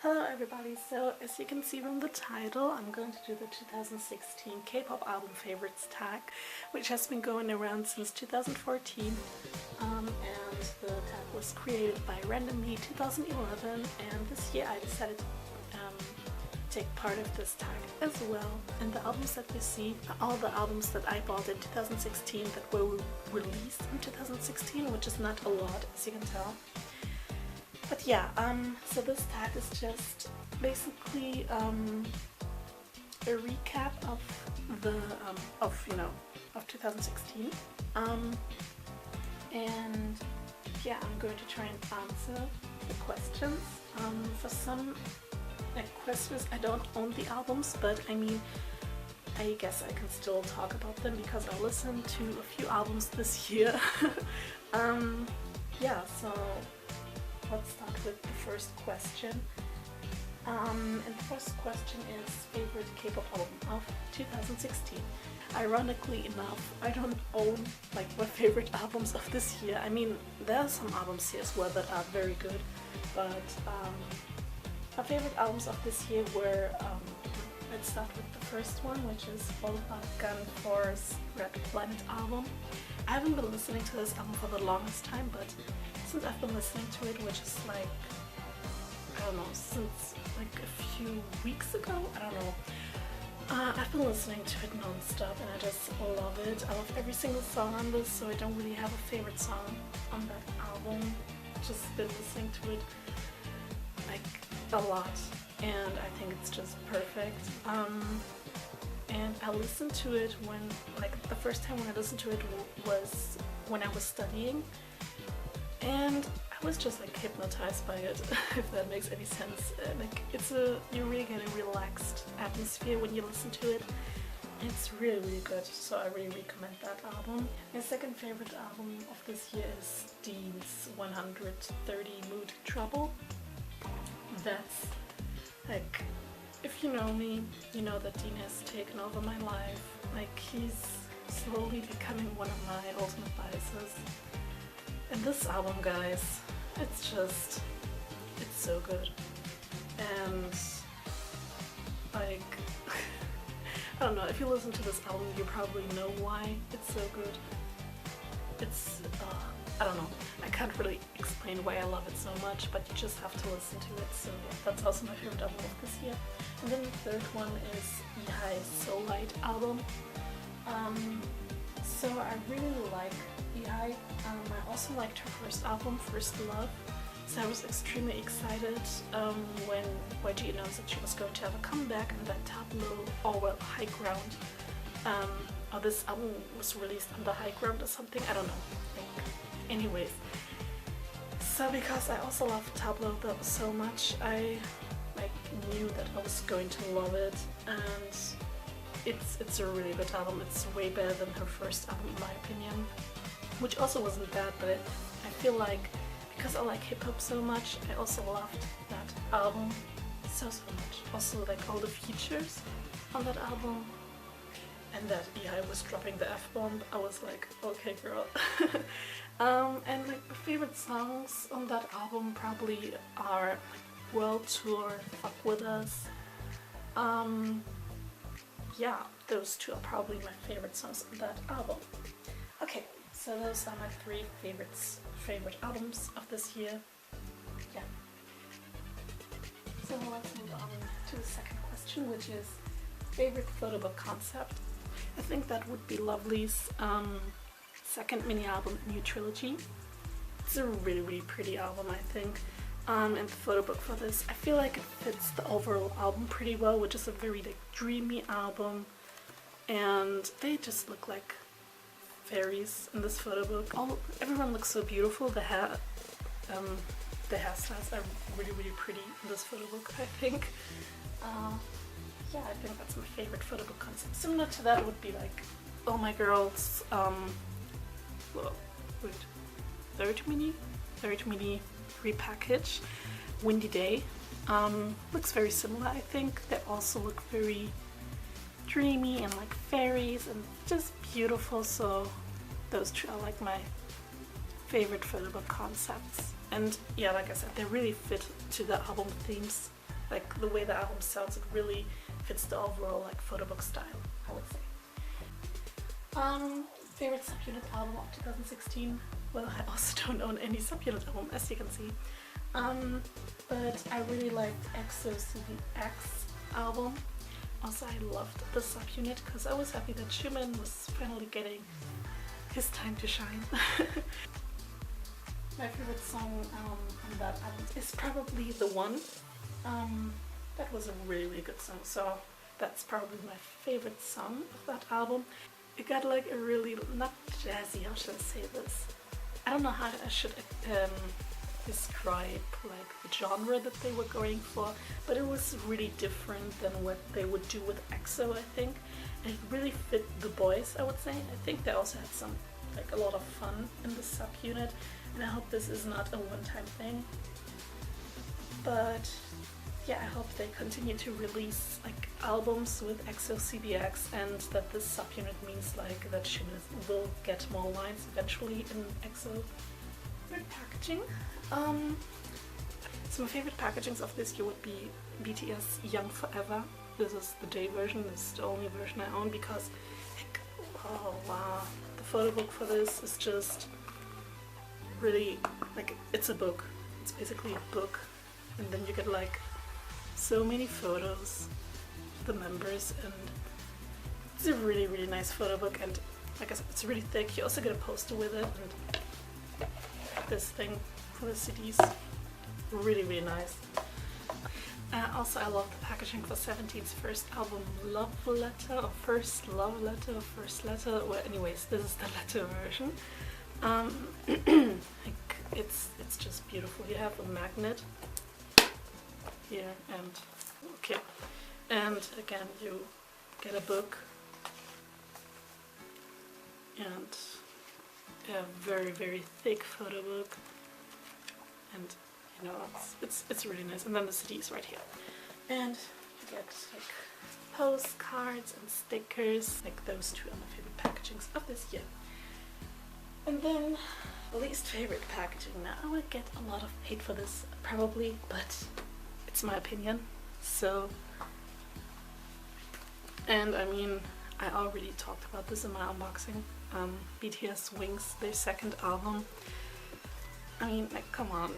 Hello everybody, so as you can see from the title, I'm going to do the 2016 K-pop album favorites tag, which has been going around since 2014, and the tag was created by randomly 2011, and this year I decided to take part of this tag as well. And the albums that you see are all the albums that I bought in 2016 that were released in 2016, which is not a lot, as you can tell. But yeah, so this tag is just basically a recap of the of 2016, and yeah, I'm going to try and answer the questions. For some questions, I don't own the albums, but I mean, I guess I can still talk about them because I listened to a few albums this year. Yeah, so let's start with the first question. And the first question is favorite K-pop album of 2016. Ironically enough, I don't own my favorite albums of this year. I mean, there are some albums here as well that are very good, but my favorite albums of this year were, let's start with the first one, which is Gun Force Red Planet album. I haven't been listening to this album for the longest time, but since I've been listening to it, which is like, I don't know, since like a few weeks ago, I don't know. I've been listening to it non-stop and I just love it. I love every single song on this, so I don't really have a favorite song on that album. Just been listening to it like a lot, and I think it's just perfect. And I listened to it when, like, the first time when I listened to it was when I was studying, and I was just like hypnotized by it, if that makes any sense. Like, you really get a relaxed atmosphere when you listen to it. It's really, really good, so I really recommend that album. My second favorite album of this year is Dean's 130 Mood Trouble. That's like, if you know me, you know that Dean has taken over my life. Like, he's slowly becoming one of my ultimate biases. And this album, guys, it's so good. And like, I don't know, if you listen to this album, you probably know why it's so good. It's, I don't know, I can't really explain why I love it so much, but you just have to listen to it. So that's also my favorite album of this year. And then the third one is EHI's So Light album. So I really like EHI. I also liked her first album, First Love. So I was extremely excited when YG announced that she was going to have a comeback, and that Tableau, High Ground. Or this album was released under High Ground or something, I don't know. Anyways, so because I also love Tableau so much, I knew that I was going to love it, and it's a really good album. It's way better than her first album in my opinion, which also wasn't bad, but I feel like because I like hip-hop so much, I also loved that album so much. Also, like, all the features on that album, and that EHI was dropping the F-bomb, I was like, okay girl. And like, my favorite songs on that album probably are like World Tour, Fuck With Us. Yeah, those two are probably my favorite songs on that album. Okay, so those are my three favorite albums of this year. Yeah. So let's move on to the second question, which is favorite photobook concept. I think that would be Lovely's second mini album, New Trilogy. It's a really, really pretty album, I think. And the photo book for this, I feel like it fits the overall album pretty well, which is a very like dreamy album, and they just look like fairies in this photo book. Everyone looks so beautiful. The hairstyles are really, really pretty in this photo book, I think. Yeah, I think that's my favorite photo book concept. Similar to that would be like Oh My Girl's third mini repackage, Windy Day. Looks very similar, I think. They also look very dreamy and like fairies and just beautiful, so those two are like my favorite photo book concepts. And yeah, like I said, they really fit to the album themes like the way the album sounds, it really fits the overall like photobook style, I would say. Favorite subunit album of 2016? Well, I also don't own any subunit album, as you can see. But I really liked EXO's CBX album. Also, I loved the subunit because I was happy that Schumann was finally getting his time to shine. My favorite song on that album is probably The One. That was a really, really good song, so that's probably my favorite song of that album. It got like a really, not jazzy, how should I say this? I don't know how I should describe like the genre that they were going for, but it was really different than what they would do with EXO, I think. And it really fit the boys, I would say. I think they also had some, like a lot of fun in the subunit, and I hope this is not a one-time thing. But yeah, I hope they continue to release like albums with EXO CBX, and that this subunit means like that SHINee will get more lines eventually in EXO. Favorite packaging? So my favorite packagings of this year would be BTS Young Forever. This is the day version. This is the only version I own because, like, oh wow, the photo book for this is just really like, it's a book. It's basically a book, and then you get like so many photos of the members, and it's a really, really nice photo book. And like I said, it's really thick. You also get a poster with it, and this thing for the CDs, really, really nice. Also, I love the packaging for 17's first album, Love Letter, or First Love Letter, or First Letter. Well, anyways, this is the letter version. Like, it's just beautiful. You have a magnet here, and okay, and again you get a book and a very, very thick photo book, and you know, it's really nice. And then the CD is right here, and you get like postcards and stickers. Like, those two are my favorite packagings of this year. And then the least favorite packaging. Now, I would get a lot of hate for this probably, but it's my opinion. So, and I mean, I already talked about this in my unboxing. BTS Wings, their second album. I mean, like, come on.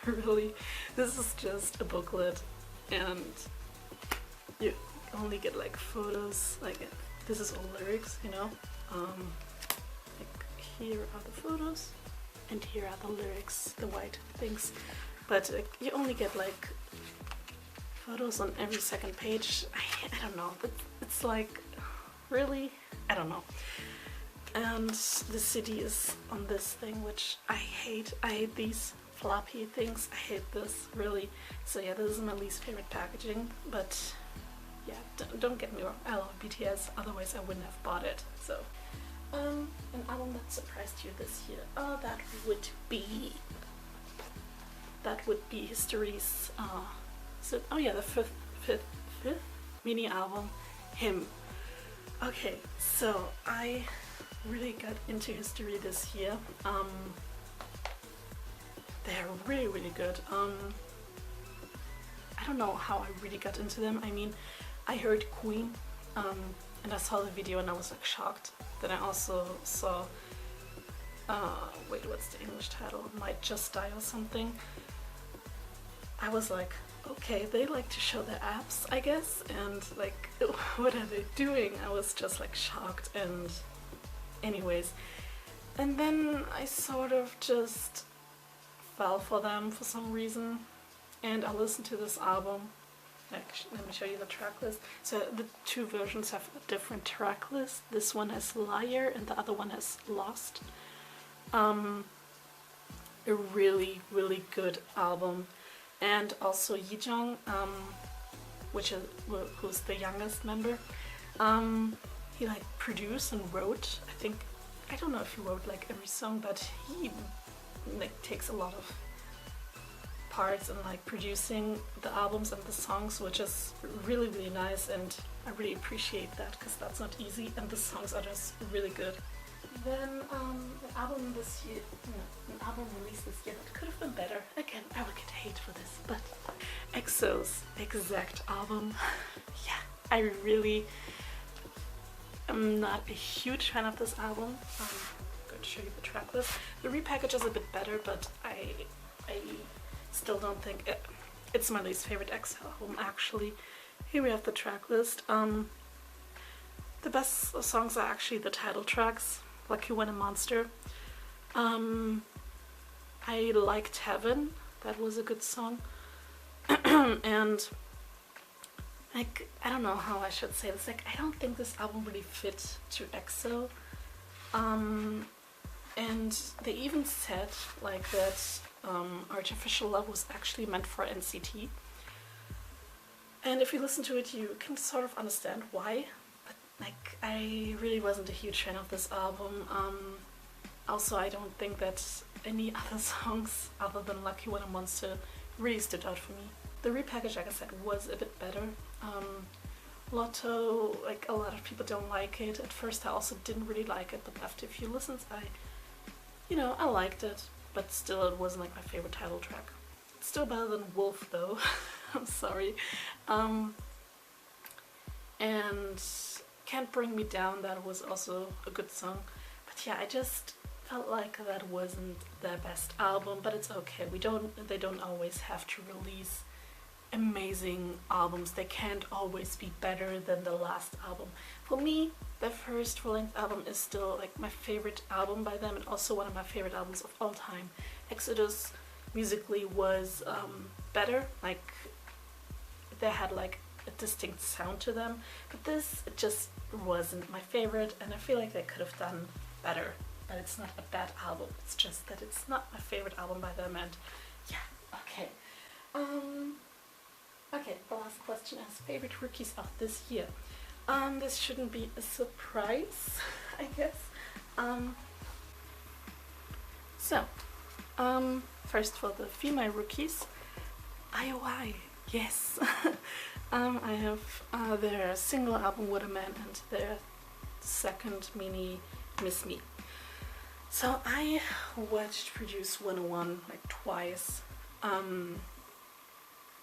Really, this is just a booklet, and you only get like photos. Like, this is all lyrics, you know. Like, here are the photos, and here are the lyrics, the white things. But you only get like photos on every second page. I don't know, but it's like, really, I don't know. And the CD is on this thing, which I hate. I hate these floppy things. I hate this, really. So yeah, this is my least favorite packaging. But yeah, don't get me wrong, I love BTS, otherwise I wouldn't have bought it. So an album that surprised you this year. Oh, that would be History's oh yeah, the fifth mini album, Him. Okay, so I really got into History this year. They're really, really good. I don't know how I really got into them. I mean, I heard Queen, and I saw the video and I was like shocked. Then I also saw, wait, what's the English title? Might Just Die or something. I was like, okay, they like to show their abs, I guess, and like, what are they doing? I was just like shocked, and anyways. And then I sort of just fell for them for some reason, and I listened to this album. Actually, let me show you the track list. So the two versions have a different track list. This one has Liar and the other one has Lost. A really, really good album. And also Yijong, who's the youngest member, he like produced and wrote, I don't know if he wrote like every song, but he like takes a lot of parts in like producing the albums and the songs, which is really, really nice, and I really appreciate that because that's not easy, and the songs are just really good. Then an album released this year that could have been better. Again, I would get hate for this, but EXO's exact album. Yeah, I really am not a huge fan of this album. I'm going to show you the track list. The repackage is a bit better, but I still don't think it's my least favorite EXO album, actually. Here we have the track list. The best songs are actually the title tracks, Lucky When a Monster. I liked Heaven, that was a good song. And like, I don't know how I should say this, like, I don't think this album really fit to EXO. And they even said like that Artificial Love was actually meant for NCT. And if you listen to it, you can sort of understand why. But like, I really wasn't a huge fan of this album. Also, I don't think that any other songs other than Lucky When a Monster really stood out for me. The repackage, like I said, was a bit better. Lotto, like, a lot of people don't like it. At first I also didn't really like it, but after a few listens I liked it, but still it wasn't like my favorite title track. It's still better than Wolf though. I'm sorry. And Can't Bring Me Down, that was also a good song. But yeah, I just felt like that wasn't their best album, but it's okay. They don't always have to release amazing albums. They can't always be better than the last album. For me, their first full-length album is still like my favorite album by them, and also one of my favorite albums of all time. Exodus musically was better, like they had like a distinct sound to them, but this just wasn't my favorite, and I feel like they could have done better. But it's not a bad album, it's just that it's not my favorite album by them. And yeah, okay. Okay, the last question is favorite rookies of this year. This shouldn't be a surprise, I guess. First for the female rookies, IOI, yes. I have their single album What a Man and their second mini Miss Me. So I watched Produce 101 like twice.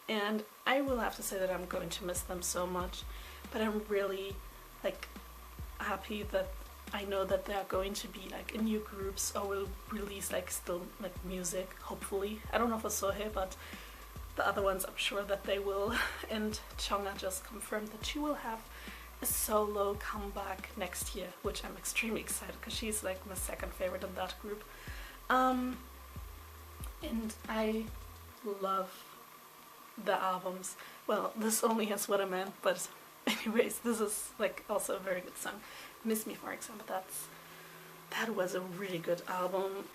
And I will have to say that I'm going to miss them so much, but I'm really like happy that I know that they are going to be like in new groups or will release like still like music, hopefully. I don't know for Sohei, but the other ones I'm sure that they will. And Chonga just confirmed that she will have a solo comeback next year, which I'm extremely excited because she's like my second favorite in that group. And I love the albums. Well, this only has What a Man, but anyways, this is like also a very good song. Miss Me, for example, that was a really good album.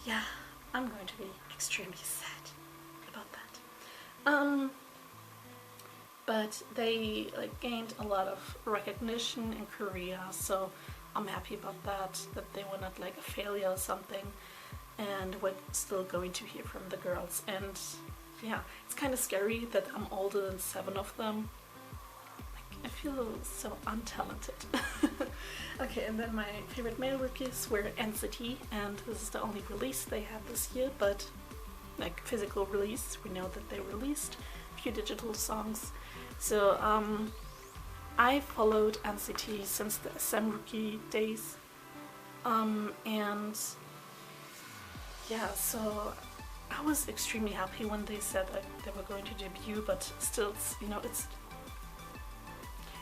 Yeah, I'm going to be extremely sad about that. But they like gained a lot of recognition in Korea, so I'm happy about that they were not like a failure or something, and we're still going to hear from the girls. And yeah, it's kind of scary that I'm older than 7 of them. Like, I feel so untalented. Okay, and then my favorite male rookies were NCT, and this is the only release they had this year, but like physical release. We know that they released a few digital songs. So I followed NCT since the SM Rookie days, and yeah, so I was extremely happy when they said that they were going to debut, but still,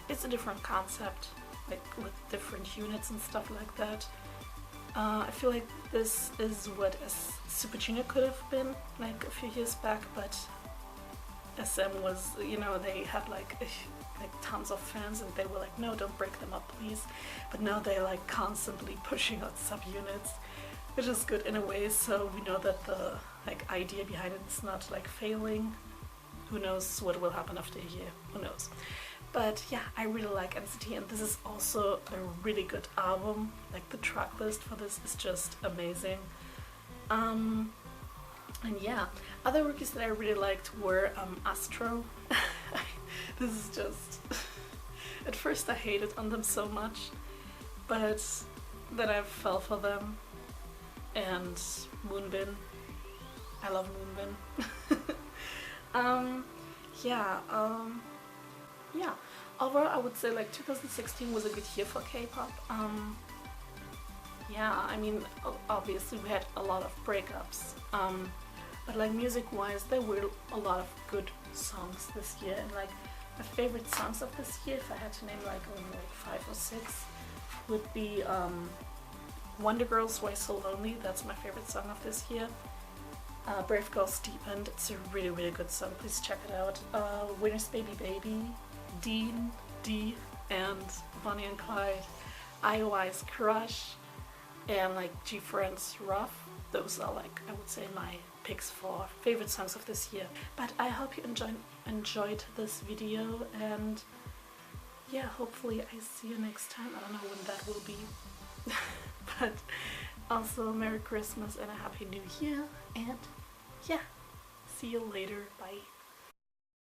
it's a different concept, like with different units and stuff like that. I feel like this is what Super Junior could have been like a few years back, but SM was, they had like tons of fans, and they were like, no, don't break them up, please. But now they're like constantly pushing out subunits, which is good in a way, so we know that the like idea behind it is not like failing. Who knows what will happen after a year, who knows. But yeah, I really like NCT, and this is also a really good album. Like the track list for this is just amazing. And yeah, other rookies that I really liked were Astro. This is just at first I hated on them so much, but then I fell for them. And Moonbin, I love Moonbin. Um, yeah, yeah. Overall, I would say like 2016 was a good year for K-pop. Yeah, I mean, obviously we had a lot of breakups. But like music-wise, there were a lot of good songs this year, and like my favorite songs of this year, if I had to name like only like 5 or 6, would be Wonder Girls' Why So Lonely. That's my favorite song of this year. Brave Girls Deepened. It's a really, really good song. Please check it out. Winner's Baby Baby, Dean, D, and Bonnie and Clyde, IOI's Crush, and like G-Friend's Rough. Those are like, I would say, my picks for favorite songs of this year. But I hope you enjoyed this video, and yeah, hopefully I see you next time. I don't know when that will be. But also Merry Christmas and a Happy New Year, and yeah, see you later. Bye.